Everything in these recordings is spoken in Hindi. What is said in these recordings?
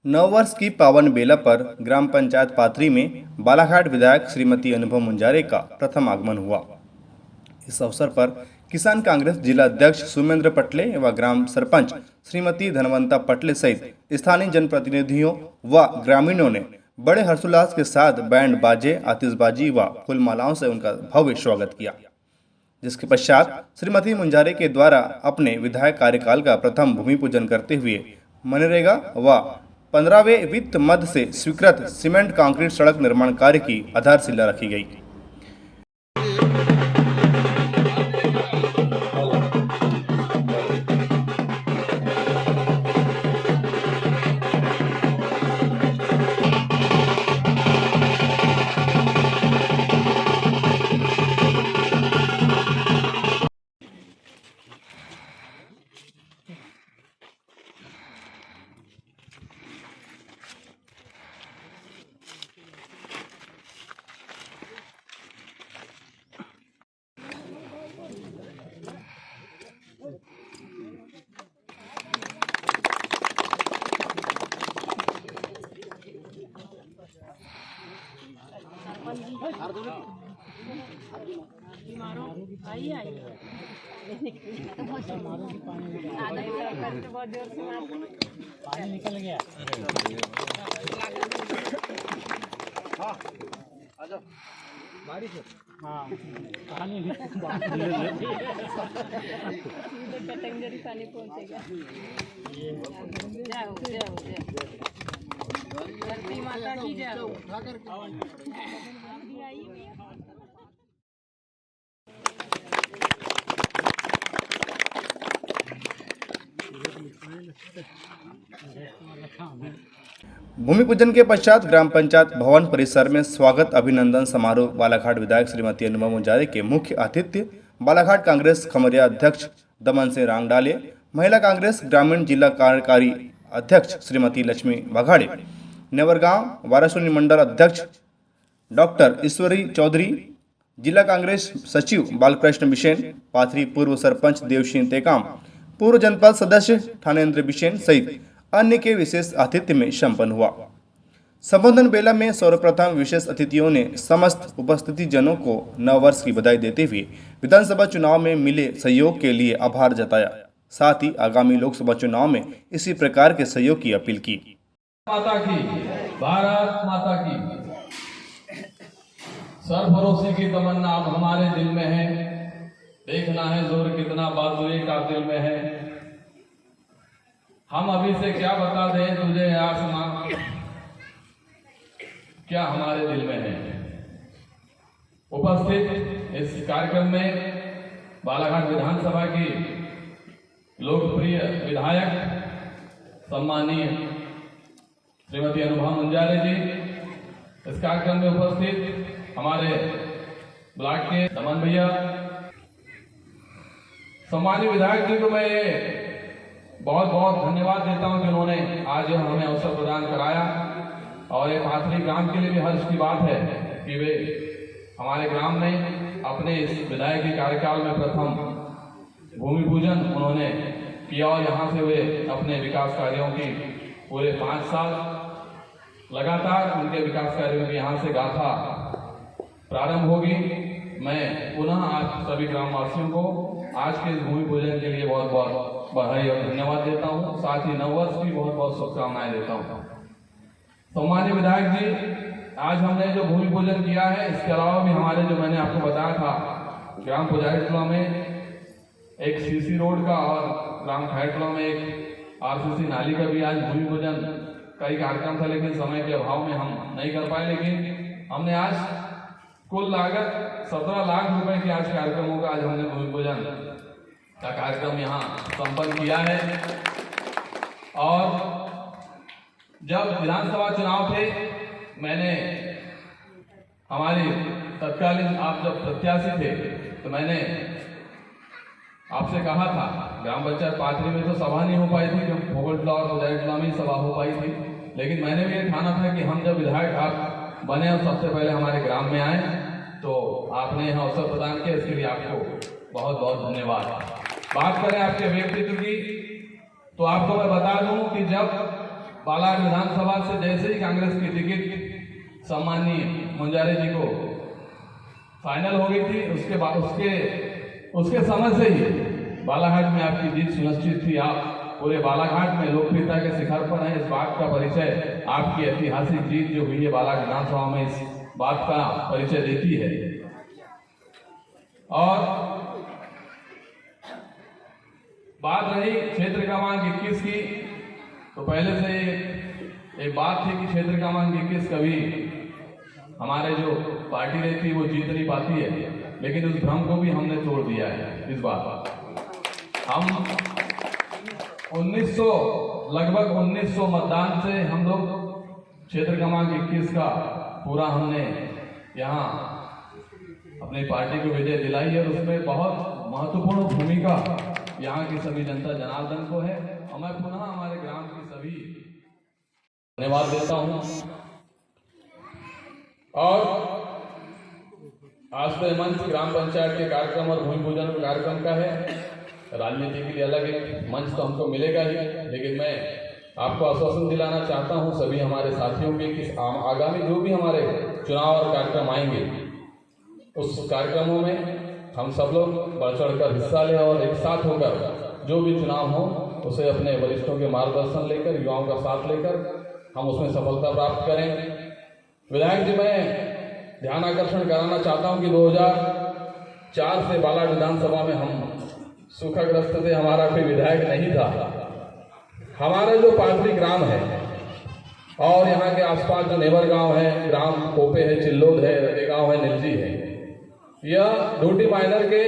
नववर्ष की पावन बेला पर ग्राम पंचायत पाथरी में बालाघाट विधायक श्रीमती अनुभव मुंजारे का प्रथम आगमन हुआ। इस अवसर पर किसान कांग्रेस जिला अध्यक्ष सुमेंद्र पटले व ग्राम सरपंच श्रीमती धनवंता पटले सहित स्थानीय जनप्रतिनिधियों व ग्रामीणों ने बड़े हर्षोल्लास के साथ बैंड बाजे, आतिशबाजी व फूलमालाओं से उनका भव्य स्वागत किया, जिसके पश्चात श्रीमती मुंजारे के द्वारा अपने विधायक कार्यकाल का प्रथम भूमि पूजन करते हुए मनरेगा व 15वें वित्त मद से स्वीकृत सीमेंट कंक्रीट सड़क निर्माण कार्य की आधारशिला रखी गई। पानी निकल गया। बारिश हाँ पानी कटंगरी पानी पहुंचेगा। जाओ जाओ धरती माता की जाओ। भूमि पूजन के पश्चात ग्राम पंचायत भवन परिसर में स्वागत अभिनंदन समारोह बालाघाट विधायक श्रीमती अनुभव मुंजारे के मुख्य आतिथ्य बालाघाट कांग्रेस खमरिया अध्यक्ष दमन सिंह रांगडाले, महिला कांग्रेस ग्रामीण जिला कार्यकारी अध्यक्ष श्रीमती लक्ष्मी बघाड़े, नेवरगांव वारासोनी मंडल अध्यक्ष डॉक्टर ईश्वरी चौधरी, जिला कांग्रेस सचिव बालकृष्ण बिसेन, पाथरी पूर्व सरपंच देवसिंह टेकाम, पूर्व जनपद सदस्य ठानेन्द्र बिसेन सहित अन्य के विशेष आतिथ्य में संपन्न हुआ। संबोधन बेला में सर्वप्रथम विशेष अतिथियों ने समस्त उपस्थिति जनों को नव वर्ष की बधाई देते हुए विधानसभा चुनाव में मिले सहयोग के लिए आभार जताया। साथ ही आगामी लोकसभा चुनाव में इसी प्रकार के सहयोग की अपील की। माता की, भारत माता की सरफरोशी की तमन्ना अब हमारे दिल में है। देखना है जोर कितना बाजुए का दिल में है। हम अभी से क्या बता दें तुझे आसमां, क्या हमारे दिल में है। उपस्थित इस कार्यक्रम में बालाघाट विधानसभा की लोकप्रिय विधायक सम्मानीय श्रीमती अनुभव मुंजारे जी, इस कार्यक्रम में उपस्थित हमारे ब्लॉक के दमन भैया, सम्मानीय विधायक जी को मैं बहुत बहुत धन्यवाद देता हूं कि उन्होंने आज हमें अवसर प्रदान कराया। और ये पाथरी ग्राम के लिए भी हर्ष की बात है कि वे हमारे ग्राम में अपने इस विधायकी कार्यकाल में प्रथम भूमि पूजन उन्होंने किया और यहाँ से वे अपने विकास कार्यों की पूरे 5 साल लगातार उनके विकास कार्यों की यहाँ से गाथा प्रारंभ होगी। मैं पुनः आप सभी ग्रामवासियों को आज के इस भूमि पूजन के लिए बहुत बहुत बधाई और धन्यवाद देता हूँ। साथ ही नववर्ष की बहुत बहुत शुभकामनाएं देता हूँ। सम्मानीय विधायक जी, आज हमने जो भूमि पूजन किया है, इसके अलावा भी हमारे जो मैंने आपको बताया था ग्राम पुजारीटोला में एक सीसी रोड का और ग्राम खैरटोला में एक आरसीसी नाली का भी आज भूमि पूजन का ही कार्यक्रम था, लेकिन समय के अभाव में हम नहीं कर पाए। लेकिन हमने आज कुल लागत 17 लाख रुपए की आज कार्यक्रमों का आज हमने भूमि पूजन का कार्यक्रम यहाँ संपन्न किया है। और जब विधानसभा चुनाव थे, मैंने हमारी तत्कालीन आप जब प्रत्याशी थे तो मैंने आपसे कहा था, ग्राम पंचायत पाथरी में तो सभा नहीं हो पाई थी क्योंकि भोगलटोला और पुजारीटोला में सभा हो पाई थी, लेकिन मैंने भी ये ठाना था कि हम जब विधायक आप बने और सबसे पहले हमारे ग्राम में आए तो आपने यहाँ अवसर प्रदान किया, इसके लिए आपको बहुत बहुत धन्यवाद। बात करें आपके व्यक्तित्व की तो आपको मैं बता दूं कि जब बालाघाट विधानसभा से जैसे ही कांग्रेस की टिकट सम्माननीय मुंजारे जी को फाइनल हो गई थी, उसके बाद उसके समय से ही बालाघाट में आपकी जीत सुनिश्चित थी। आप पूरे बालाघाट में लोकप्रियता के शिखर पर हैं। इस बात का परिचय आपकी ऐतिहासिक जीत जो हुई है बालाघाट विधानसभा में इस बात का परिचय देती है। और बात रही क्षेत्र क्रमांक 21 की, तो पहले से एक बात थी कि क्षेत्र क्रमांक 21 कभी हमारे जो पार्टी रहती है वो जीत नहीं पाती है, लेकिन उस भ्रम को भी हमने तोड़ दिया है। इस बार हम 1900 लगभग 1900 मतदान से हम लोग क्षेत्र क्रमांक 21 का पूरा हमने यहाँ अपनी पार्टी को विजय दिलाई है, और उसमें बहुत महत्वपूर्ण भूमिका यहाँ की सभी जनता जनार्दन को है। और मैं पुनः हमारे ग्राम की सभी धन्यवाद देता हूँ। और आज तो मंच ग्राम पंचायत के कार्यक्रम और भूमि पूजन कार्यक्रम का है। राजनीति के लिए अलग एक मंच तो हमको मिलेगा ही, लेकिन मैं आपको आश्वासन दिलाना चाहता हूं सभी हमारे साथियों के कि आगामी जो भी हमारे चुनाव और कार्यक्रम आएंगे उस कार्यक्रमों में हम सब लोग बढ़ चढ़ कर हिस्सा लें और एक साथ होकर जो भी चुनाव हो उसे अपने वरिष्ठों के मार्गदर्शन लेकर, युवाओं का साथ लेकर हम उसमें सफलता प्राप्त करें। विधायक जी, मैं ध्यान आकर्षण कराना चाहता हूं कि 2004 से बालाघाट विधानसभा में हम सूखाग्रस्त थे, हमारा कोई विधायक नहीं था। हमारा जो पाथरी ग्राम है और यहाँ के आसपास जो नेबर गांव है, ग्राम कोपे है, चिल्लोद है, रेगांव है, निलजी है, यह डोटी माइनर के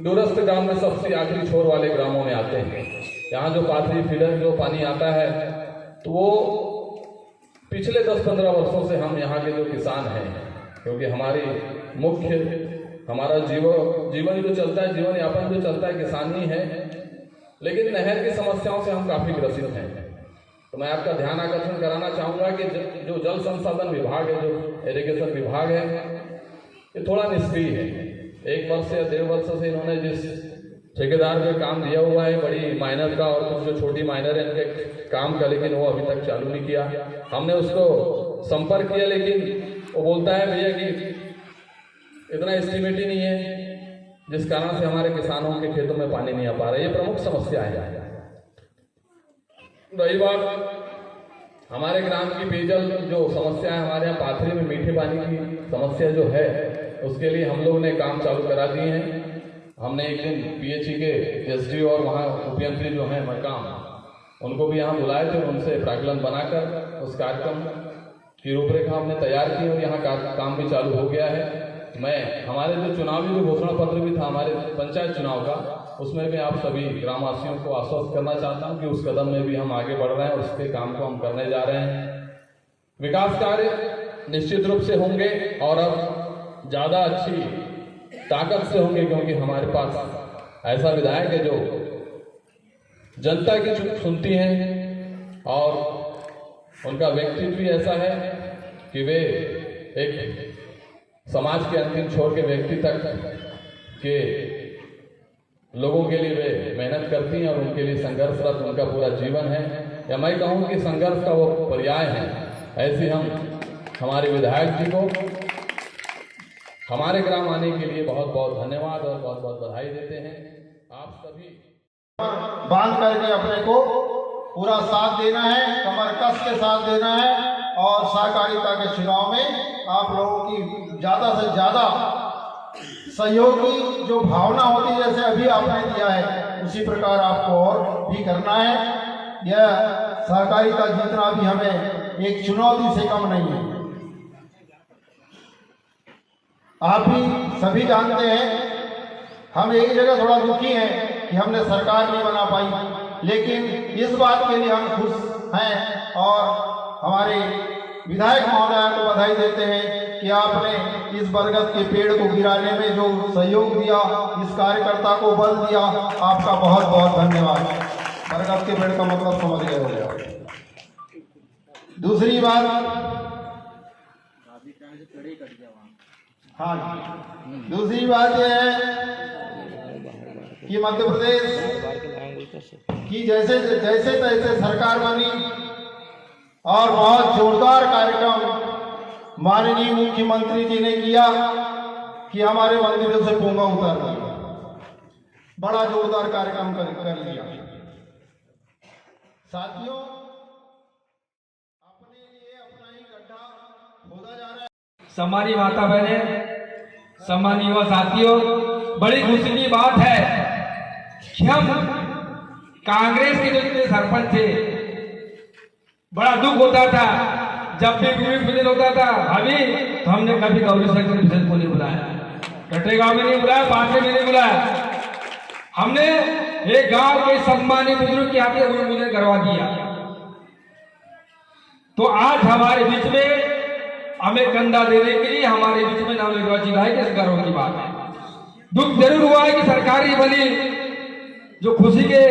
दूरस्थ ग्राम में सबसे आखिरी छोर वाले ग्रामों में आते हैं। यहाँ जो पाथरी फीडर जो पानी आता है तो वो पिछले 10-15 वर्षों से हम यहाँ के जो किसान हैं, क्योंकि हमारी मुख्य हमारा जीवन जो चलता है, जीवन यापन जो चलता है किसानी है, लेकिन नहर की समस्याओं से हम काफ़ी ग्रसित हैं। तो मैं आपका ध्यान आकर्षण कराना चाहूँगा कि जो जल संसाधन विभाग है, जो इरिगेशन विभाग है, ये थोड़ा निष्क्रिय है। 1 वर्ष या 1.5 वर्ष से इन्होंने जिस ठेकेदार को काम दिया हुआ है बड़ी माइनर का और कुछ जो छोटी माइनर है इनके काम का, लेकिन वो अभी तक चालू नहीं किया। हमने उसको संपर्क किया, लेकिन वो बोलता है भैया कि इतना एस्टिमेट ही नहीं है, जिस कारण से हमारे किसानों के खेतों में पानी नहीं आ पा रहा है। ये प्रमुख समस्या है। रही बात हमारे ग्राम की पेयजल जो समस्या है, हमारे यहाँ पाथरी में मीठे पानी की समस्या जो है, उसके लिए हम लोग ने काम चालू करा दिए हैं। हमने एक दिन पीएचई के एसडीओ और वहाँ उपयंत्री जो हैं मरकाम, उनको भी यहाँ बुलाए थे, उनसे प्राक्कलन बनाकर उस कार्यक्रम की रूपरेखा हमने तैयार की और यहाँ काम भी चालू हो गया है। मैं हमारे जो चुनावी जो घोषणा पत्र भी था हमारे पंचायत चुनाव का, उसमें भी आप सभी ग्रामवासियों को आश्वस्त करना चाहता हूं कि उस कदम में भी हम आगे बढ़ रहे हैं और उसके काम को हम करने जा रहे हैं। विकास कार्य निश्चित रूप से होंगे और अब ज़्यादा अच्छी ताकत से होंगे, क्योंकि हमारे पास ऐसा विधायक है जो जनता की सुनती हैं और उनका व्यक्तित्व भी ऐसा है कि वे एक समाज के अंतिम छोर के व्यक्ति तक के लोगों के लिए वे मेहनत करती हैं और उनके लिए संघर्षरत उनका पूरा जीवन है, या मैं कहूँ कि संघर्ष का वो पर्याय है। ऐसे हम हमारे विधायक जी को हमारे ग्राम आने के लिए बहुत बहुत धन्यवाद और बहुत बहुत बधाई देते हैं। आप सभी बांध करके अपने को पूरा साथ देना है, कमर कस के साथ देना है और सहकारिता के चुनाव में आप लोगों की ज़्यादा से ज़्यादा सहयोग की जो भावना होती है, जैसे अभी आपने दिया है उसी प्रकार आपको और भी करना है। यह सहकारिता जीतना भी हमें एक चुनौती से कम नहीं है। आप भी सभी जानते हैं हम एक जगह थोड़ा दुखी हैं कि हमने सरकार नहीं बना पाई, लेकिन इस बात के लिए हम खुश हैं और हमारे विधायक महोदया को बधाई देते हैं कि आपने इस बरगद के पेड़ को गिराने में जो सहयोग दिया, इस कार्यकर्ता को बल दिया, आपका बहुत बहुत धन्यवाद। बरगद के पेड़ का मतलब समझ गए होंगे। दूसरी बात, हाँ, दूसरी बात यह है कि मध्य प्रदेश की जैसे तैसे सरकार बनी और बहुत जोरदार कार्यक्रम माननीय मुख्यमंत्री जी ने किया कि हमारे मंदिरों से पोंगा उतार दिया। बड़ा जोरदार कार्यक्रम कर लिया। साथियों, अपने लिए अपना ही गड्ढा खोदा जा रहा है। सम्मानीय माता बहने, सम्मानीय युवा साथियों, बड़ी खुशी की बात है कि हम कांग्रेस के जो जितने सरपंच थे, बड़ा दुख होता था जब भी भूमि पूजन होता था अभी, तो हमने कभी गौरी शंकर विषय को नहीं बुलाया, कटरे गांव में नहीं बुलाया, पासे में नहीं बुलाया। हमने एक गांव के सम्मानित बुजुर्ग के हाथ भूमि पूजन करवा दिया। तो आज हमारे बीच में हमें कंधा देने के लिए हमारे बीच में नवनिर्वाचित है, किस गर्व की बात है। दुख जरूर हुआ है कि सरकार ही बनी, जो खुशी के,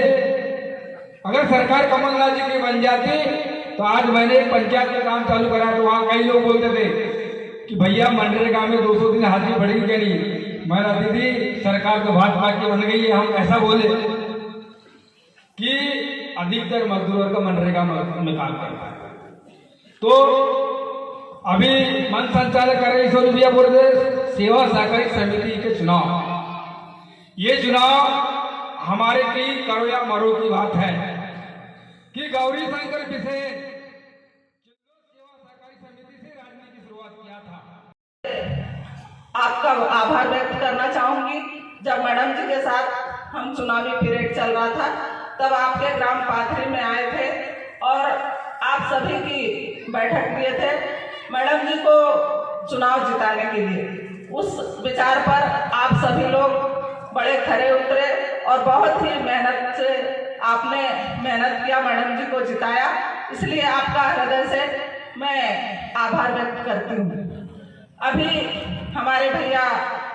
अगर सरकार कमलनाथ जी की बन जाती तो आज मैंने एक पंचायत का काम चालू करा, तो वहां कई लोग बोलते थे कि भैया मनरेगा में 200 दिन हाजिरी बढ़ेगी क्या नहीं। मैंने दीदी सरकार तो भाजपा की बन गई है, हम ऐसा बोले कि अधिकतर मजदूरों का मनरेगा में काम करता है। तो अभी मन संचालक कर रहे रुपया प्रदेश सेवा सहकारी समिति के चुनाव, ये चुनाव हमारे की करो या मरो की बात है कि गौरी शंकर विषय सेवा सहकारी समिति से राजनीति की शुरुआत किया था। आपका आभार व्यक्त करना चाहूंगी। जब मैडम जी के साथ हम चुनावी पीरियड चल रहा था तब आपके ग्राम पाथरी में आए थे और आप सभी की बैठक लिए थे मैडम जी को चुनाव जिताने के लिए। उस विचार पर आप सभी लोग बड़े खरे उतरे और बहुत ही मेहनत से आपने मेहनत किया, मैडम जी को जिताया। इसलिए आपका हृदय से मैं आभार व्यक्त करती हूँ। अभी हमारे भैया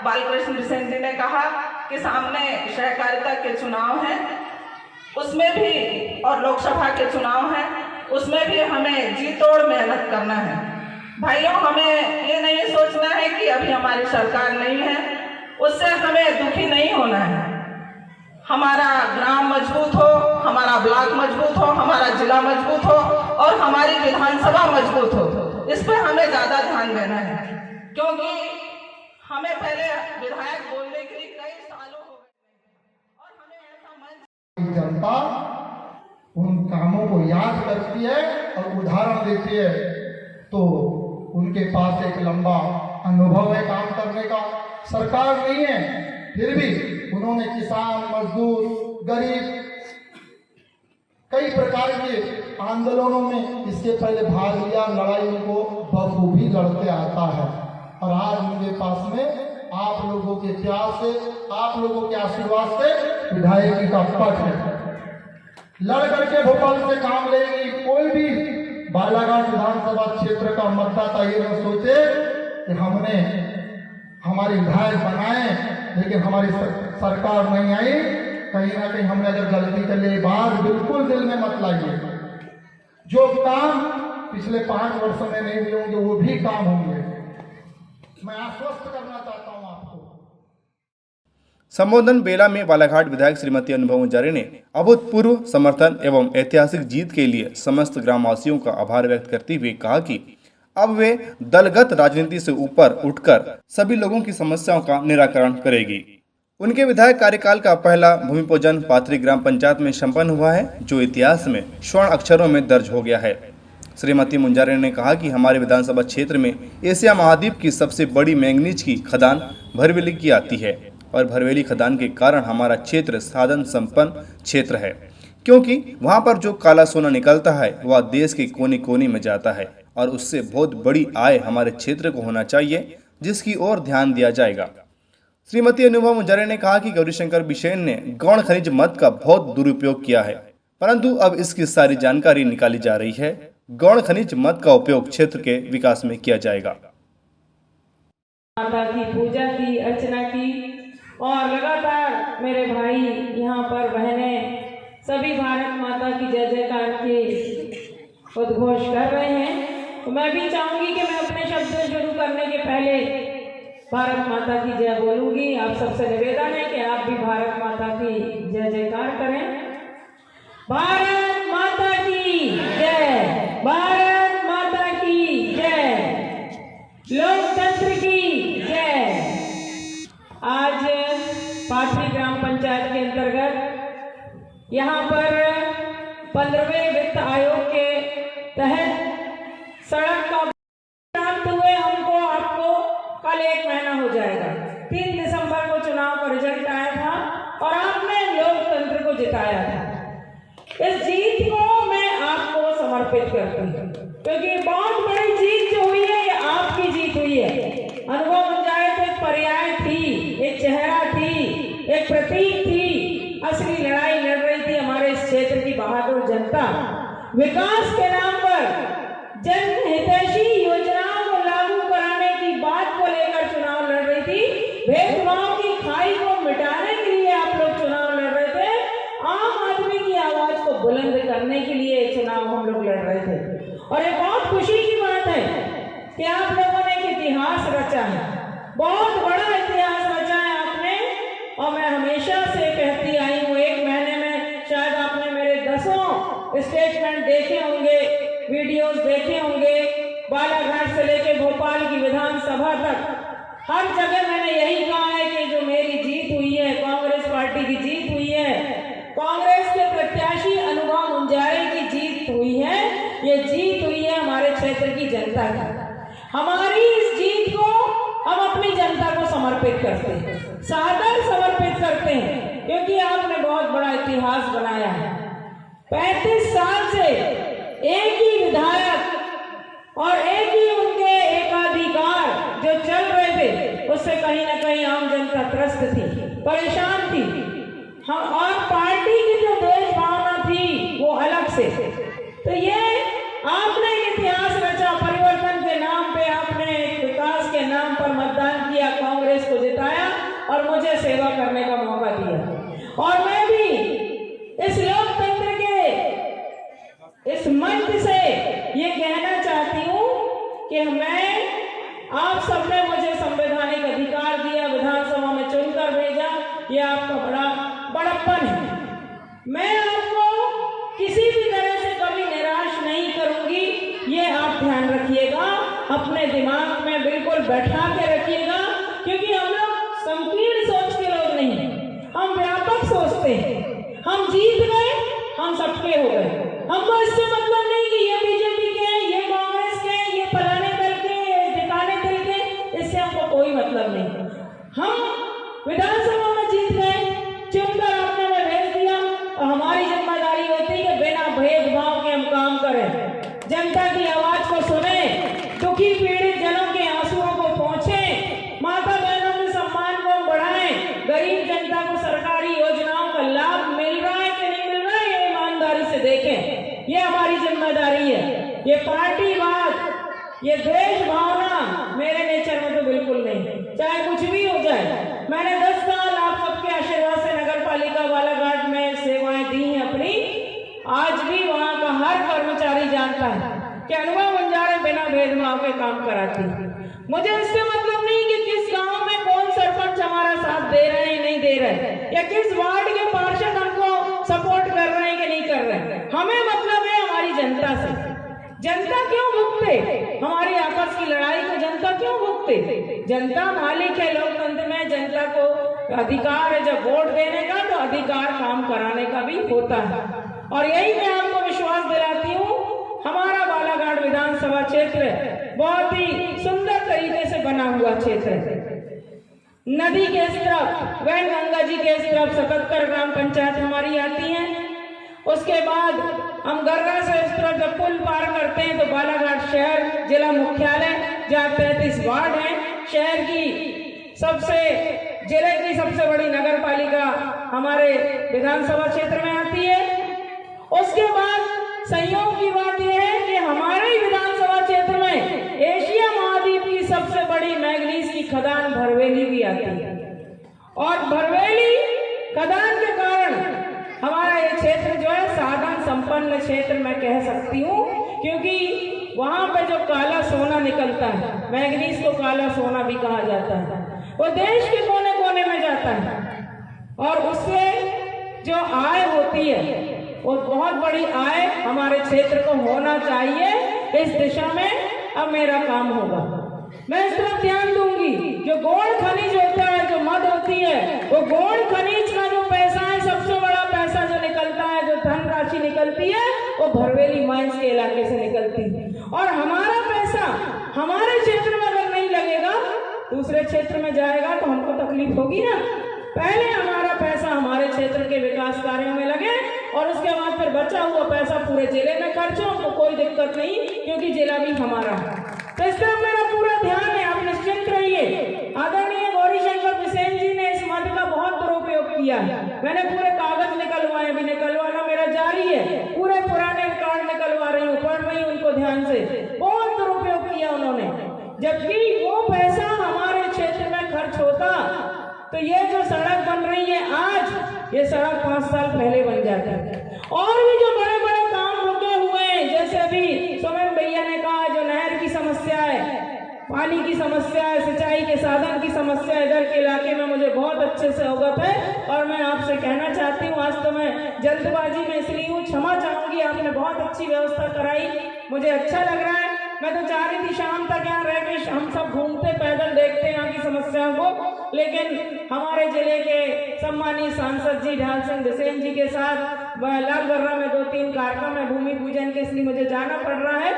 बालकृष्ण बिसेन जी ने कहा कि सामने सहकारिता के चुनाव हैं, उसमें भी, और लोकसभा के चुनाव हैं, उसमें भी हमें जी तोड़ मेहनत करना है। भाइयों, हमें ये नहीं सोचना है कि अभी हमारी सरकार नहीं है, उससे हमें दुखी नहीं होना है। हमारा ग्राम मजबूत हो, हमारा ब्लॉक मजबूत हो, हमारा जिला मजबूत हो और हमारी विधानसभा मजबूत हो, इस पर हमें ज़्यादा ध्यान देना है, क्योंकि हमें पहले विधायक बोलने के लिए कई सालों हो गए और हमें ऐसा मंच, जनता उन कामों को याद करती है और उदाहरण देती है, तो उनके पास एक लंबा अनुभव है काम करने का। सरकार नहीं है, फिर भी उन्होंने किसान, मजदूर, गरीब, कई प्रकार के आंदोलनों में इसके पहले भाग लिया, लड़ाई उनको बखूबी लड़ते आता है। और आज उनके पास में आप लोगों के प्यार से, आप लोगों के आशीर्वाद से विधायकी का पद है। लड़ करके भोपाल से काम लेगी। कोई भी बालाघाट विधानसभा क्षेत्र का मतदाता ये न सोचे कि हमने हमारी विधायक बनाए लेकिन हमारी सरकार नहीं आई, कहीं ना कहीं हमने अगर गलती कर ली, बात बिल्कुल दिल में मत लाइए। जो काम पिछले 5 वर्षों में नहीं हुए होंगे वो भी काम होंगे, मैं आश्वस्त करना चाहता हूं आपको। संबोधन बेला में बालाघाट विधायक श्रीमती अनुभव मुंजारे ने अभूतपूर्व समर्थन एवं ऐतिहासिक जीत के लिए समस्त ग्रामवासियों का आभार व्यक्त करते हुए कहा कि अब वे दलगत राजनीति से ऊपर उठकर सभी लोगों की समस्याओं का निराकरण करेगी। उनके विधायक कार्यकाल का पहला भूमि पूजन पाथरी ग्राम पंचायत में संपन्न हुआ है, जो इतिहास में स्वर्ण अक्षरों में दर्ज हो गया है। श्रीमती मुंजारे ने कहा कि हमारे विधानसभा क्षेत्र में एशिया महाद्वीप की सबसे बड़ी मैंगनीज की खदान भरवेली की आती है और भरवेली खदान के कारण हमारा क्षेत्र साधन संपन्न क्षेत्र है, क्योंकि वहां पर जो काला सोना निकलता है वह देश के कोने कोने में जाता है और उससे बहुत बड़ी आय हमारे क्षेत्र को होना चाहिए, जिसकी ओर ध्यान दिया जाएगा। श्रीमती अनुभव मुंजारे ने कहा कि गौरीशंकर बिसेन ने गौण खनिज मद का बहुत दुरुपयोग किया है, परंतु अब इसकी सारी जानकारी निकाली जा रही है। गौण खनिज मद का उपयोग क्षेत्र के विकास में किया जाएगा। माता की पूजा की, अर्चना की और लगातार मेरे भाई यहाँ पर बहनें सभी भारत माता की जय जयकार के उद्घोष कर रहे हैं। तो मैं भी चाहूंगी कि मैं अपने शब्द शुरू करने के पहले भारत माता की जय बोलूंगी। आप सबसे निवेदन है कि आप भी भारत माता की जय जयकार करें। भारत माता की जय। भारत यहाँ पर 15वें वित्त आयोग के तहत सड़क का प्राप्त हुए हमको आपको कल 1 महीना हो जाएगा। 3 दिसंबर को चुनाव का रिजल्ट आया था और आपने लोकतंत्र को जिताया था। इस जीत को मैं आपको समर्पित करती हूँ, क्योंकि बहुत बड़ी जीत जो हुई है ये आपकी जीत हुई है। अनुभव पंचायत एक पर्याय थी, एक चेहरा थी, एक प्रतीक थी। असली लड़ाई लड़ रही थी हमारे इस क्षेत्र की बहादुर जनता। विकास के नाम पर जन हितैषी योजनाओं को लागू कराने की बात को लेकर चुनाव लड़ रही थी। भेदभाव की खाई को मिटाने के लिए आप लोग चुनाव लड़ रहे थे। आम आदमी की आवाज को बुलंद करने के लिए चुनाव हम लोग लड़ रहे थे। और ये बहुत खुशी की बात है कि आप लोगों ने एक इतिहास रचा है, बहुत बड़ा इतिहास रचा है आपने। और मैं हमेशा से कहती आई हूँ, 1 महीने में शायद आपने मेरे 10 स्टेटमेंट देखे होंगे, वीडियोस देखे होंगे, बालाघाट से लेके भोपाल की विधानसभा तक हर जगह मैंने यही कहा है कि जो मेरी जीत हुई है, कांग्रेस पार्टी की जीत हुई है, कांग्रेस के प्रत्याशी अनुभव मुंजारे की जीत हुई है, ये जीत हुई है हमारे क्षेत्र की जनता की। हमारी इस जीत को हम अपनी जनता को समर्पित करते हैं, सादर समर्पित करते हैं, क्योंकि आपने बहुत बड़ा इतिहास बनाया है। 35 साल से एक ही विधायक और एक ही उनके एकाधिकार जो चल रहे थे, उससे कहीं ना कहीं आम जनता त्रस्त थी, परेशान थी। हम और पार्टी की जो देश भावना थी वो अलग से। तो ये आपने एक इतिहास रचा, परिवर्तन के नाम पे आपने विकास के नाम पर मतदान किया, कांग्रेस को जिताया और मुझे सेवा करने का मौका दिया। और मैं भी इस लोकतंत्र के इस मंच से ये कहना चाहती हूँ कि आप सबने मुझे संवैधानिक अधिकार दिया, विधानसभा में चुनकर भेजा, ये आपका बड़प्पन है। मैं आपको किसी भी तरह से कभी निराश नहीं करूंगी, ये आप ध्यान रखिएगा, अपने दिमाग में बिल्कुल बैठा के रखिएगा, क्योंकि हम लोग संकीर्ण सोच के लोग नहीं, हम व्यापक सोचते हैं। हम जीत गए, हम सबके हो गए। हमको इससे मतलब नहीं कि ये बीजेपी के, ये कांग्रेस के, ये फलाने दल के, ये ढिकाने दल के, इससे हमको कोई मतलब नहीं। हम विधानसभा में जीत गए, चुनकर आपने हमें भेज दिया, और हमारी जिम्मेदारी होती है कि बिना भेदभाव के हम काम करें, जनता की आवाज को सुने, दुखी पीड़ित जनों के आंसुओं को पहुंचे, माता बहनों के सम्मान को बढ़ाएं, गरीब जनता को सरकारी योजनाओं का लाभ मिल रहा है कि नहीं मिल रहा है, ये ईमानदारी से देखें। ये हमारी जिम्मेदारी है। ये पार्टीवाद, ये देश भावना मेरे नेचर में तो बिल्कुल नहीं, चाहे कुछ भी हो जाए। मैंने 10 साल आप सबके आशीर्वाद से नगर पालिका बालाघाट में सेवाएं दी हैं अपनी। आज भी वहाँ का हर कर्मचारी जानता है कि अनुभव मुंजारे बिना भेदभाव के काम कराती है। मुझे इससे मतलब नहीं कि किस गांव में कौन सरपंच हमारा साथ दे रहे हैं नहीं दे रहे, या किस वार्ड के पार्षद हमको सपोर्ट कर रहे हैं कि नहीं कर रहे हैं। हमें मतलब है हमारी जनता से। जनता क्यों भुगते? हमारी आपस की लड़ाई को जनता क्यों भुगते? जनता मालिक है लोकतंत्र में, जनता को अधिकार है जब वोट देने का, तो अधिकार काम कराने का भी होता है। और यही मैं आपको विश्वास दिलाती हूँ। हमारा बालाघाट विधानसभा क्षेत्र बहुत ही सुंदर तरीके से बना हुआ क्षेत्र है। नदी के इस तरफ, वैनगंगा जी के इस तरफ 77 ग्राम पंचायत हमारी आती हैं। उसके बाद हम गर्रा से इस तरफ जब पुल पार करते हैं तो बालाघाट शहर जिला मुख्यालय, जहाँ 33 वार्ड हैं। शहर की जिले की सबसे बड़ी नगर पालिका हमारे विधानसभा क्षेत्र में आती है। उसके बाद संयोग की बात यह है कि हमारे विधानसभा क्षेत्र में एशिया महाद्वीप की सबसे बड़ी मैंगनीज की खदान भरवेली भी आती है। और भरवेली खदान के कारण हमारा ये क्षेत्र जो है साधन संपन्न क्षेत्र मैं कह सकती हूँ, क्योंकि वहाँ पे जो काला सोना निकलता है, मैंगनीज को काला सोना भी कहा जाता है, वो देश के कोने कोने में जाता है। और उससे जो आय होती है वो बहुत बड़ी आय हमारे क्षेत्र को होना चाहिए। इस दिशा में अब मेरा काम होगा। मैं इस तरफ ध्यान दूंगी। जो गोल्ड खनिज होता है, जो मद होती है, वो गोल्ड खनिज का जो पैसा है, सबसे बड़ा पैसा जो निकलता वो भरवेली माइंस के इलाके से निकलती है। और हमारा पैसा हमारे क्षेत्र में अगर नहीं लगेगा, दूसरे क्षेत्र में जाएगा तो हमको तकलीफ होगी ना। पहले हमारा पैसा हमारे क्षेत्र के विकास कार्यों में लगे और उसके बाद फिर बचा हुआ पैसा पूरे जिले में खर्चो, हमको कोई दिक्कत नहीं, क्योंकि जिला भी हमारा है। तो इस तरफ मेरा पूरा ध्यान है, आप निश्चिंत रहिए। आदरणीय गौरीशंकर बिसेन जी ने इस मद का बहुत दुरुपयोग किया है। मैंने पूरे कागज निकलवाए, अभी निकलवाना मेरा जारी है, पूरे पुराने रिकॉर्ड निकलवा रही हूँ, पढ़ रही हूँ उनको ध्यान से। बहुत दुरुपयोग किया उन्होंने, जबकि वो पैसा हमारे क्षेत्र में खर्च होता तो ये जो सड़क बन रही है आज, ये सड़क 5 साल पहले बन जाती। और भी जो बड़े बड़े काम रुके हुए हैं, जैसे अभी सुमन भैया ने कहा, जो नहर की समस्या है, पानी की समस्या है, सिंचाई के साधन की समस्या इधर के इलाके में मुझे बहुत अच्छे से अवगत है। और मैं आपसे कहना चाहती हूँ, आज तो मैं जल्दबाजी में इसलिए हूँ, क्षमा चाहूंगी, आपने बहुत अच्छी व्यवस्था कराई, मुझे अच्छा लग रहा है। मैं तो चाह रही थी शाम तक यहाँ रह के हम सब घूमते पैदल देखते यहाँ की समस्याओं को, लेकिन हमारे जिले के सम्मानीय सांसद जी ढाल सिंह बिसेन जी के साथ लालबर्रा में 2-3 कार्यक्रम है भूमि पूजन के, इसलिए मुझे जाना पड़ रहा है।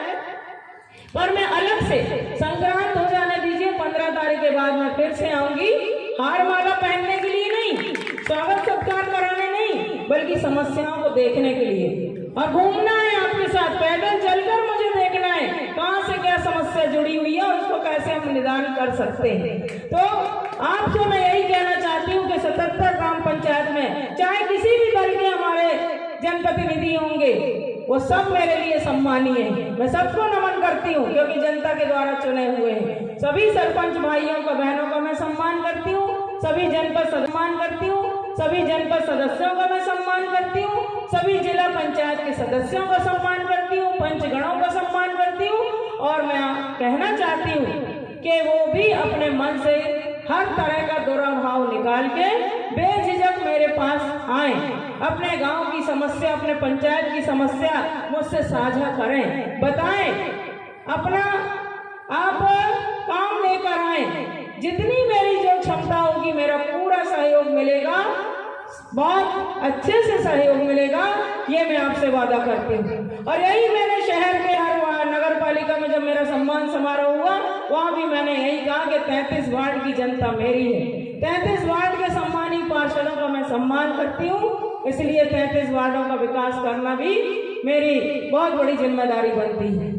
पर मैं अलग से संक्रांत हो जाने दीजिए, 15 तारीख के बाद मैं फिर से आऊंगी, हार माला पहनने के लिए नहीं, स्वागत सत्कार कराने नहीं, बल्कि समस्याओं को देखने के लिए। और घूमना है आपके साथ, पैदल चलकर मुझे देखना है कहाँ से क्या समस्या जुड़ी हुई है और उसको कैसे हम निदान कर सकते हैं। तो आपसे मैं यही कहना चाहती हूँ कि 77 ग्राम पंचायत में चाहे किसी भी दल के हमारे जनप्रतिनिधि होंगे, वो सब मेरे लिए सम्मानीय है। मैं सबको नमन करती हूँ, क्योंकि जनता के द्वारा चुने हुए हैं। सभी सरपंच भाइयों का, बहनों का मैं सम्मान करती हूँ, सभी जनपद सम्मान करती हूँ, सभी जनपद सदस्यों का मैं सम्मान करती हूँ, सभी जिला पंचायत के सदस्यों का सम्मान करती हूँ, पंचगणों का सम्मान करती हूँ। और मैं कहना चाहती हूँ कि वो भी अपने मन से हर तरह का दुराभाव निकाल के बेझिझक मेरे पास आए, अपने गांव की समस्या, अपने पंचायत की समस्या मुझसे साझा करें, बताएं, अपना आप काम लेकर आए। जितनी मेरी जो क्षमता होगी, मेरा पूरा सहयोग मिलेगा, बहुत अच्छे से सहयोग मिलेगा, ये मैं आपसे वादा करती हूँ। और यही मैंने शहर के हर नगर पालिका में जब मेरा सम्मान समारोह हुआ, वहाँ भी मैंने यही कहा कि 33 वार्ड की जनता मेरी है, 33 वार्ड के सम्मानीय पार्षदों का मैं सम्मान करती हूँ, इसलिए 33 वार्डों का विकास करना भी मेरी बहुत बड़ी जिम्मेदारी बनती है।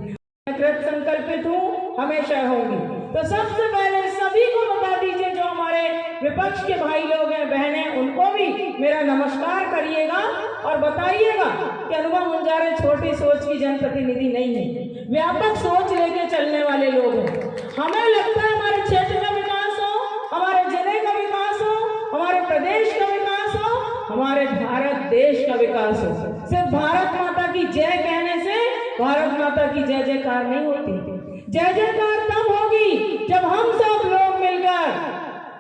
मैं कृत संकल्पित हूँ, हमेशा होंगी। तो सबसे पहले सभी को बता दीजिए, जो हमारे विपक्ष के भाई लोग हैं, बहनें, उनको भी मेरा नमस्कार करिएगा और बताइएगा कि अनुभव मुंजारे छोटी सोच की जनप्रतिनिधि नहीं है, व्यापक सोच लेके चलने वाले लोग हैं। हमें लगता है हमारे क्षेत्र का विकास हो, हमारे जिले का विकास हो, हमारे प्रदेश का विकास हो, हमारे भारत देश का विकास हो। सिर्फ भारत माता की जय कहने से भारत माता की जय जयकार नहीं होती। जय जयकार तब होगी जब हम सब लोग मिलकर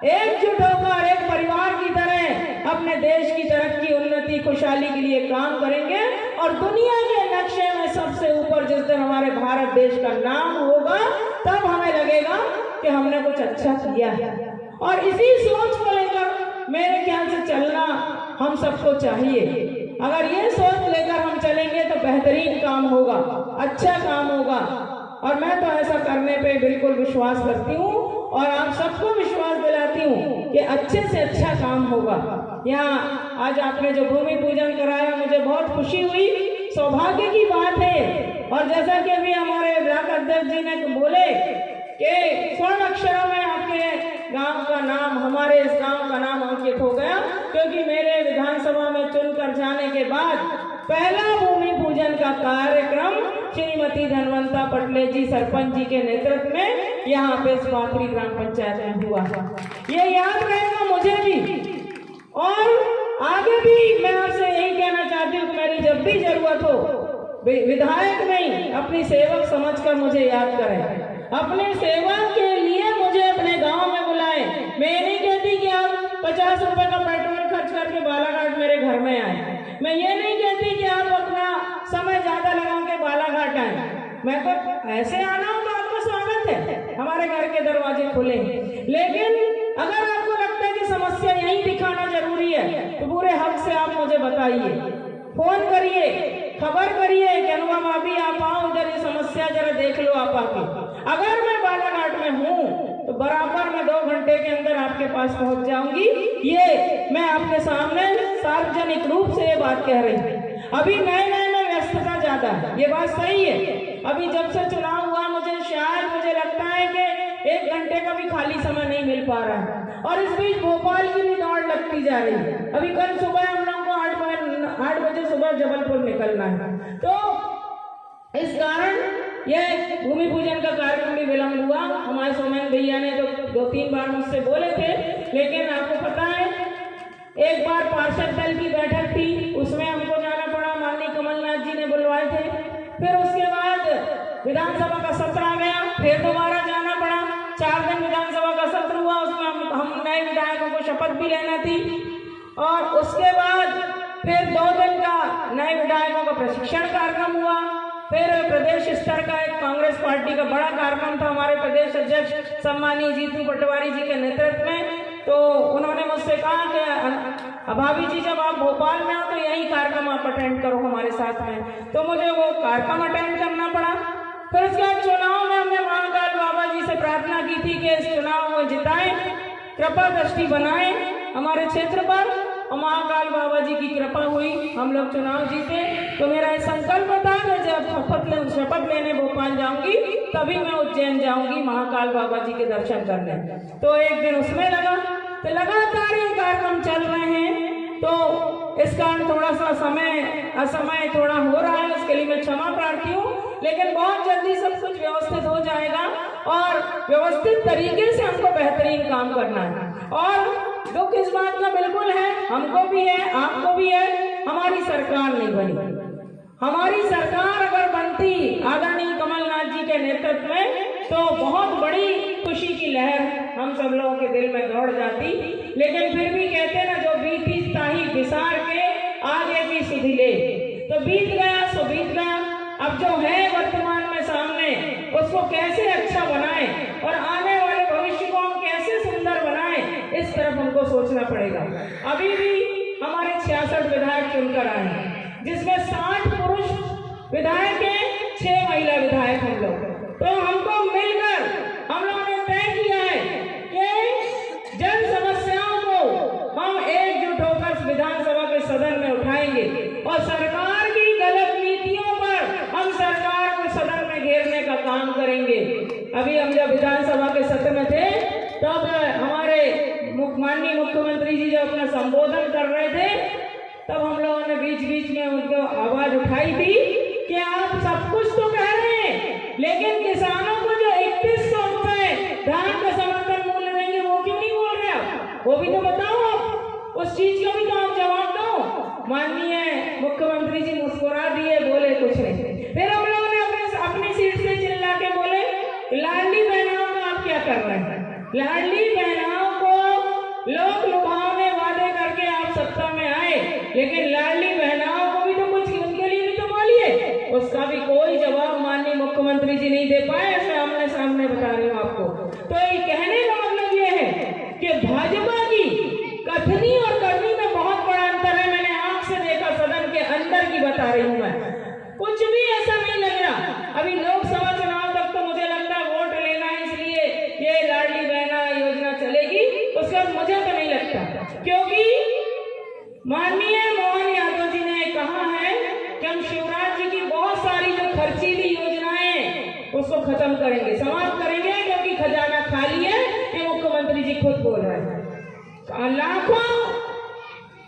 एकजुट होकर एक परिवार की तरह अपने देश की तरक्की, उन्नति, खुशहाली के लिए काम करेंगे। और दुनिया के नक्शे में सबसे ऊपर जिस दिन हमारे भारत देश का नाम होगा, तब हमें लगेगा कि हमने कुछ अच्छा किया है। और इसी सोच को लेकर मेरे ख्याल से चलना हम सबको चाहिए। अगर ये सोच लेकर हम चलेंगे तो बेहतरीन काम होगा, अच्छा काम होगा। और मैं तो ऐसा करने पे बिल्कुल विश्वास करती हूँ और आप सबको विश्वास दिलाती हूँ कि अच्छे से अच्छा काम होगा। यहाँ आज आपने जो भूमि पूजन कराया, मुझे बहुत खुशी हुई, सौभाग्य की बात है। और जैसा कि अभी हमारे ब्लॉक अध्यक्ष जी ने बोले कि स्वर्ण अक्षरों में आपके गांव का नाम, हमारे इस गांव का नाम अंकित हो गया, क्योंकि मेरे विधानसभा में चुनकर जाने के बाद पहला भूमि पूजन का कार्यक्रम श्रीमती धनवंता पटले जी सरपंच जी के नेतृत्व में यहाँ पे पाथरी ग्राम पंचायत में हुआ। ये याद रहेगा मुझे भी, और आगे भी मैं आपसे यही कहना चाहती हूँ कि मेरी जब भी जरूरत हो, विधायक नहीं, अपनी सेवक समझकर मुझे याद करें, अपने सेवा के लिए मुझे अपने गांव में बुलाएं। मैं ये नहीं कहती कि आप 50 रुपए का पेट्रोल खर्च करके बालाघाट मेरे घर में आए, मैं ये नहीं कहती कि आप अपना समय ज्यादा लगा के बालाघाट आए। मैं तो ऐसे आना हो तो आपका स्वागत है, हमारे घर के दरवाजे खुले। लेकिन अगर आपको लगता है कि समस्या यहीं दिखाना जरूरी है, तो पूरे हक से आप मुझे बताइए, फोन करिए, खबर करिए कि अनुपम भाभी आप आओ इधर, ये समस्या जरा देख लो आप आके। अगर मैं बालाघाट में हूँ तो बराबर मैं 2 घंटे के अंदर आपके पास पहुंच जाऊंगी। ये मैं आपके सामने सार्वजनिक रूप से ये बात कह रही हूँ। अभी नए में व्यस्तता ज्यादा है, ये बात सही है। अभी जब से चुनाव हुआ मुझे लगता है कि 1 घंटे का भी खाली समय नहीं मिल पा रहा है। और इस बीच भोपाल की भी दौड़ लगती जा रही है। अभी कल सुबह हम लोग को 8 बजे सुबह जबलपुर निकलना है। तो इस कारण यह भूमि पूजन का कार्यक्रम भी विलम्ब हुआ। हमारे सोमेन भैया ने तो 2-3 बार मुझसे बोले थे, लेकिन आपको पता है एक बार पार्षद दल की बैठक थी, उसमें हमको जाना पड़ा, माननीय कमलनाथ जी ने बुलवाए थे। फिर उसके बाद विधानसभा का सत्र आ गया, फिर दोबारा जाना पड़ा। 4 दिन विधानसभा का सत्र हुआ, उसमें हम नए विधायकों को शपथ भी लेना थी। और उसके बाद फिर 2 दिन का नए विधायकों का प्रशिक्षण कार्यक्रम हुआ। फिर प्रदेश स्तर का एक कांग्रेस पार्टी का बड़ा कार्यक्रम था हमारे प्रदेश अध्यक्ष सम्मानीय जीतू पटवारी जी के नेतृत्व में। तो उन्होंने मुझसे कहा कि भाभी जी जब आप भोपाल में हो तो यही कार्यक्रम आप अटेंड करो हमारे साथ में। तो मुझे वो कार्यक्रम अटेंड करना पड़ा। फिर उसके बाद चुनाव में हमने महाकाल बाबा जी से प्रार्थना की थी कि इस चुनाव में जिताएं, कृपा दृष्टि बनाएं हमारे क्षेत्र पर। और महाकाल बाबा जी की कृपा हुई, हम लोग चुनाव जीते। तो मेरा एक संकल्प था कि जब शपथ लेने भोपाल जाऊंगी तभी मैं उज्जैन जाऊंगी महाकाल बाबा जी के दर्शन करने। तो एक दिन उसमें लगा। तो लगातार ये कार्यक्रम चल रहे हैं, तो इस कारण थोड़ा सा असमय थोड़ा हो रहा है, उसके लिए मैं क्षमा प्रार्थी हूँ। लेकिन बहुत जल्दी सब कुछ व्यवस्थित हो जाएगा और व्यवस्थित तरीके से हमको बेहतरीन काम करना है। और दुख इस बात का बिल्कुल है, हमको भी है, आपको भी है, हमारी सरकार नहीं बनी। हमारी सरकार अगर बनती आदरणीय कमलनाथ जी के नेतृत्व में तो बहुत बड़ी खुशी की लहर हम सब लोगों के दिल में दौड़ जाती। लेकिन फिर भी कहते ना, जो बीती ताही विसार के आगे की सुधि ले। तो बीत गया सो बीत गया। अब जो है वर्तमान में सामने, उसको कैसे अच्छा बनाए और आने वाले भविष्य को हम कैसे सुंदर बनाए, इस तरफ हमको सोचना पड़ेगा। अभी भी हमारे 66 विधायक चुनकर आए हैं, जिसमें 60 पुरुष विधायक हैं, 6 महिला विधायक हम लोग। तो हमको मिलकर हम लोगों ने तय किया है कि जन समस्याओं को हम एकजुट होकर विधानसभा के सदन में उठाएंगे और सरकार की गलत नीतियों पर हम सरकार को सदन में घेरने का काम करेंगे। अभी हम जब विधानसभा के सत्र में थे तब हमारे माननीय मुख्यमंत्री जी जब अपना संबोधन कर रहे थे, तब हम लोगों ने बीच बीच में उनको आवाज उठाई थी कि आप सब कुछ तो कह रहे हैं, लेकिन किसानों को जो 3100 रुपए धान का समर्थन मूल्य देंगे वो क्यों नहीं बोल रहे आप? वो भी तो बताओ, आप उस चीज का भी तो आप जवाब दो। माननीय मुख्यमंत्री जी मुस्कुरा दिए, बोले कुछ नहीं। फिर हम लोगों ने अपनी सीट से चिल्ला के बोले, लाडली बहनों का आप क्या कर रहे हैं? लाडली बहनों को लोक लुभावने वादे करके आप सत्ता में आए, लेकिन लाडली बहनों को भी तो कुछ उनके लिए भी तो बोलिए। उसका भी कोई जवाब माननीय मुख्यमंत्री जी नहीं दे पाए। ऐसे आमने सामने बता रही हूँ आपको। तो ये कहने का मतलब ये है कि भाजपा की कथनी और करनी में बहुत बड़ा अंतर है। मैंने आंख से देखा, सदन के अंदर की बता रही हूँ मैं, कुछ भी ऐसा नहीं लग रहा। अभी लोकसभा चुनाव तक तो मुझे लगता है वोट लेना है, इसलिए ये लाडली बहना योजना चलेगी। उसके बाद मुझे तो नहीं लगता, क्योंकि माननीय मोहन यादव जी ने कहा है कि हम शिवराज जी की बहुत सारी जो खर्चीली योजनाएं उसको खत्म करेंगे, समाप्त करेंगे, क्योंकि खजाना खाली है। ये मुख्यमंत्री जी खुद बोल रहे हैं। लाखों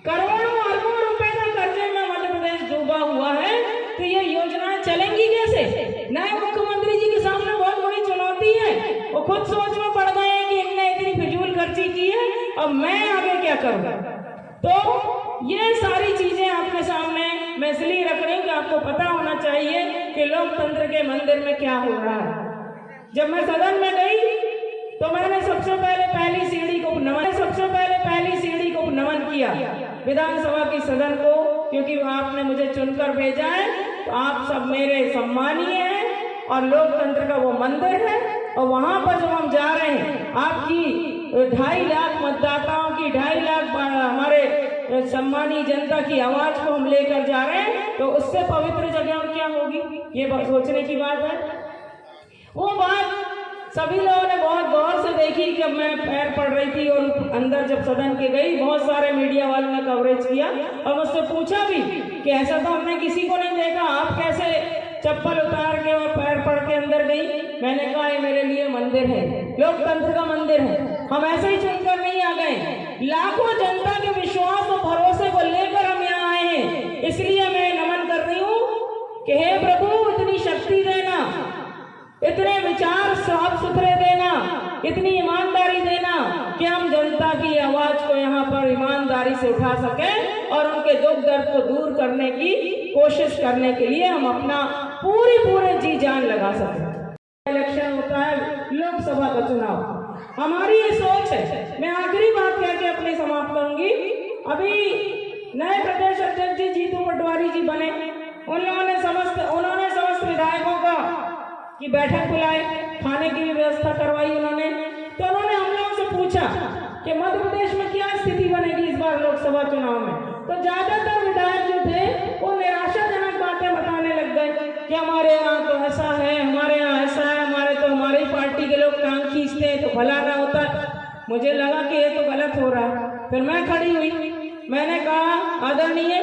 करोड़ों अरबों रुपए का कर्जे में मध्य प्रदेश डूबा हुआ है। तो ये योजनाएं चलेंगी कैसे? नए मुख्यमंत्री जी के सामने बहुत बड़ी चुनौती है। वो खुद सोच में पड़ गए हैं कि इनने इतनी फिजूल खर्ची की है, अब मैं आगे क्या करूं? तो ये सारी चीजें आपके सामने मैं इसलिए रख रही हूँ कि आपको पता होना चाहिए कि लोकतंत्र के मंदिर में क्या हो रहा है। जब मैं सदन में गई तो मैंने सबसे पहले पहली सीढ़ी को नमन किया विधानसभा की सदन को, क्योंकि आपने मुझे चुनकर भेजा है। तो आप सब मेरे सम्मानीय हैं और लोकतंत्र का वो मंदिर है। और वहां पर जब हम जा रहे हैं, आपकी 2.5 लाख मतदाताओं की 2.5 लाख हमारे सम्मानीय जनता की आवाज को हम लेकर जा रहे हैं, तो उससे पवित्र जगह और क्या होगी, ये सोचने की बात है। वो बात सभी लोगों ने बहुत गौर से देखी कि मैं पैर पड़ रही थी और अंदर जब सदन के गई, बहुत सारे मीडिया वालों ने कवरेज किया और मुझसे पूछा भी कि ऐसा तो हमने किसी को नहीं देखा, आप कैसे चप्पल उतार के और पैर पड़ के अंदर गई। मैंने कहा ये मेरे लिए मंदिर है, लोकतंत्र का मंदिर है, हम ऐसे ही चुनकर नहीं आ गए, लाखों जनता के विश्वास और भरोसे को लेकर हम यहाँ आए हैं। इसलिए मैं नमन कर रही हूँ कि हे प्रभु इतनी शक्ति देना, इतने विचार साफ सुथरे देना, इतनी ईमानदारी देना कि हम जनता की आवाज को यहाँ पर ईमानदारी से उठा सकें और उनके दुख दर्द को दूर करने की कोशिश करने के लिए हम अपना पूरे जी जान लगा सकें। इलेक्शन होता है, लोकसभा का चुनाव, हमारी ये सोच है। मैं आखिरी बात कह के अपनी समाप्त करूंगी। अभी नए प्रदेश अध्यक्ष जी जीतू पटवारी जी बने, उन्होंने समस्त विधायकों का की बैठक बुलाए, खाने की भी व्यवस्था करवाई उन्होंने। तो उन्होंने हम लोगों से पूछा कि मध्य प्रदेश में क्या स्थिति बनेगी इस बार लोकसभा चुनाव में। तो ज्यादातर विधायक जो थे वो निराशाजनक बातें बताने लग गए कि हमारे यहाँ तो ऐसा है, हमारे यहाँ ऐसा है, हमारी पार्टी के लोग टांग खींचते हैं तो भला ना होता। मुझे लगा कि ये तो गलत हो रहा है। फिर मैं खड़ी हुई, मैंने कहा आदरणीय,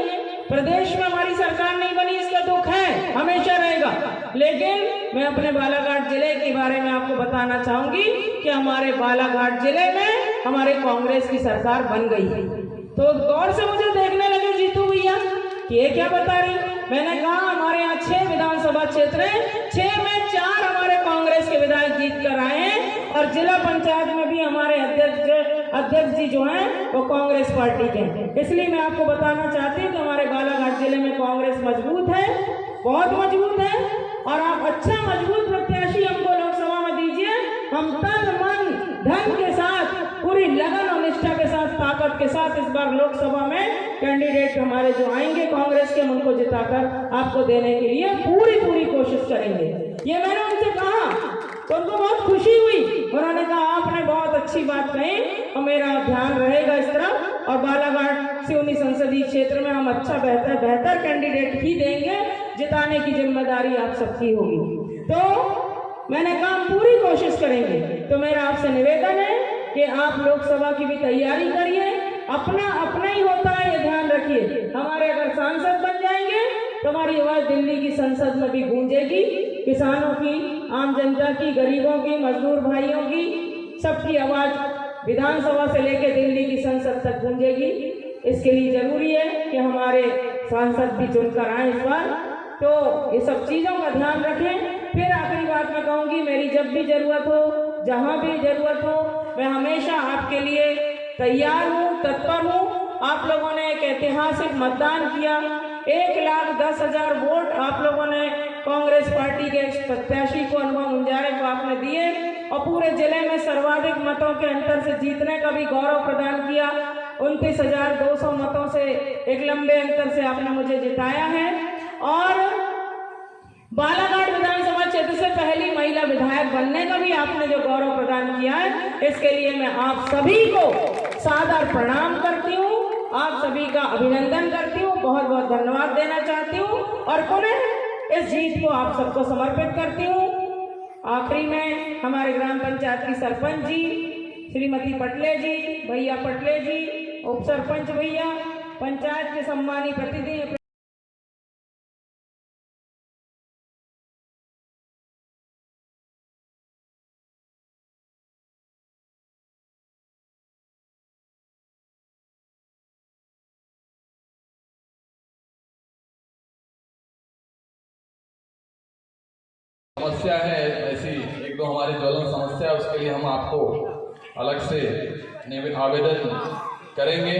प्रदेश में हमारी सरकार नहीं बनी, इसका दुख है, हमेशा रहेगा, लेकिन मैं अपने बालाघाट जिले के बारे में आपको बताना चाहूंगी कि हमारे बालाघाट जिले में हमारे कांग्रेस की सरकार बन गई है। तो गौर से मुझे देखने लगे जीतू भैया कि ये क्या बता रही। मैंने कहा हमारे यहाँ 6 विधानसभा क्षेत्र है, 6 में 4 हमारे कांग्रेस के विधायक जीत कर आए हैं और जिला पंचायत में भी हमारे अध्यक्ष जी जो हैं वो कांग्रेस पार्टी के हैं। इसलिए मैं आपको बताना चाहती हूँ कि हमारे बालाघाट जिले में कांग्रेस मजबूत है, बहुत मजबूत है, और आप अच्छा मजबूत प्रत्याशी हमको लोकसभा में दीजिए। हम तन मन धन के साथ, पूरी लगन और निष्ठा के साथ, ताकत के साथ इस बार लोकसभा में कैंडिडेट हमारे जो आएंगे कांग्रेस के, उनको जिताकर आपको देने के लिए पूरी कोशिश करेंगे। ये मैंने उनसे कहा तो उनको बहुत खुशी हुई। उन्होंने कहा आपने बहुत अच्छी बात कही और मेरा ध्यान रहेगा इस तरफ, और बालाघाट सिवनी संसदीय क्षेत्र में हम अच्छा बेहतर कैंडिडेट ही देंगे, जिताने की जिम्मेदारी आप सबकी होगी। तो मैंने कहा हम पूरी कोशिश करेंगे। तो मेरा आपसे निवेदन है कि आप लोकसभा की भी तैयारी करिए, अपना ही होता है, ये ध्यान रखिए। हमारे अगर सांसद बन जाएंगे तो हमारी आवाज दिल्ली की संसद में भी गूंजेगी, किसानों की, आम जनता की, गरीबों की, मजदूर भाइयों की, सबकी आवाज विधानसभा से लेकर दिल्ली की संसद तक गूंजेगी। इसके लिए जरूरी है कि हमारे सांसद भी चुनकर आए इस बार। तो ये सब चीज़ों का ध्यान रखें। फिर आखिरी बात मैं कहूँगी, मेरी जब भी जरूरत हो, जहाँ भी जरूरत हो, मैं हमेशा आपके लिए तैयार हूँ, तत्पर हूँ। आप लोगों ने एक ऐतिहासिक मतदान किया, 1,10,000 वोट आप लोगों ने कांग्रेस पार्टी के प्रत्याशी को, अनुभव मुंजारे को आपने दिए, और पूरे जिले में सर्वाधिक मतों के अंतर से जीतने का भी गौरव प्रदान किया। 29,200 मतों से एक लंबे अंतर से आपने मुझे जिताया है, और बालाघाट विधानसभा क्षेत्र से पहली महिला विधायक बनने का भी आपने जो गौरव प्रदान किया है, इसके लिए मैं आप सभी को सादर प्रणाम करती हूँ, आप सभी का अभिनंदन करती हूँ, बहुत बहुत धन्यवाद देना चाहती हूँ, और पुनः इस जीत को आप सबको समर्पित करती हूँ। आखिरी में हमारे ग्राम पंचायत की सरपंच जी श्रीमती पटले जी, भैया पटले जी, उप सरपंच भैया, पंचायत के सम्मानित प्रतिनिधि, समस्या है ऐसी एक दो हमारी ज्वलन समस्या, उसके लिए हम आपको अलग से आवेदन करेंगे।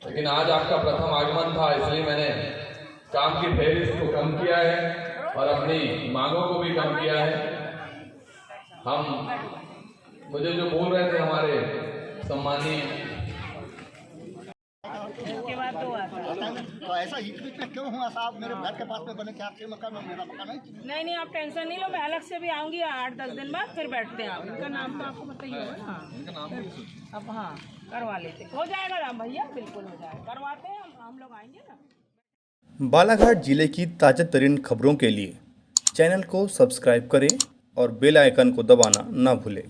लेकिन आज आपका प्रथम आगमन था, इसलिए मैंने काम की फेहरिस्त को कम किया है और अपनी मांगों को भी कम किया है। मुझे जो बोल रहे थे हमारे सम्मानीय जाएंगे। तो ऐसा बीच में क्यों हुआ साहब? मेरे घर के पास में बने 4-6 मकान और मेरा मकान है। नहीं आप टेंशन नहीं लो, मैं अलग से भी आऊंगी 8-10 दिन बाद, फिर बैठते हैं। आप इनका नाम तो आपको बताइए होगा ना। अब हाँ करवा लेते, हो जाएगा राम भैया, बिल्कुल हो जाएगा, करवाते हैं हम लोग आएंगे ना। बालाघाट जिले की ताज़ा तरीन खबरों के लिए चैनल को सब्सक्राइब करें और बेल आइकन को दबाना न भूलें।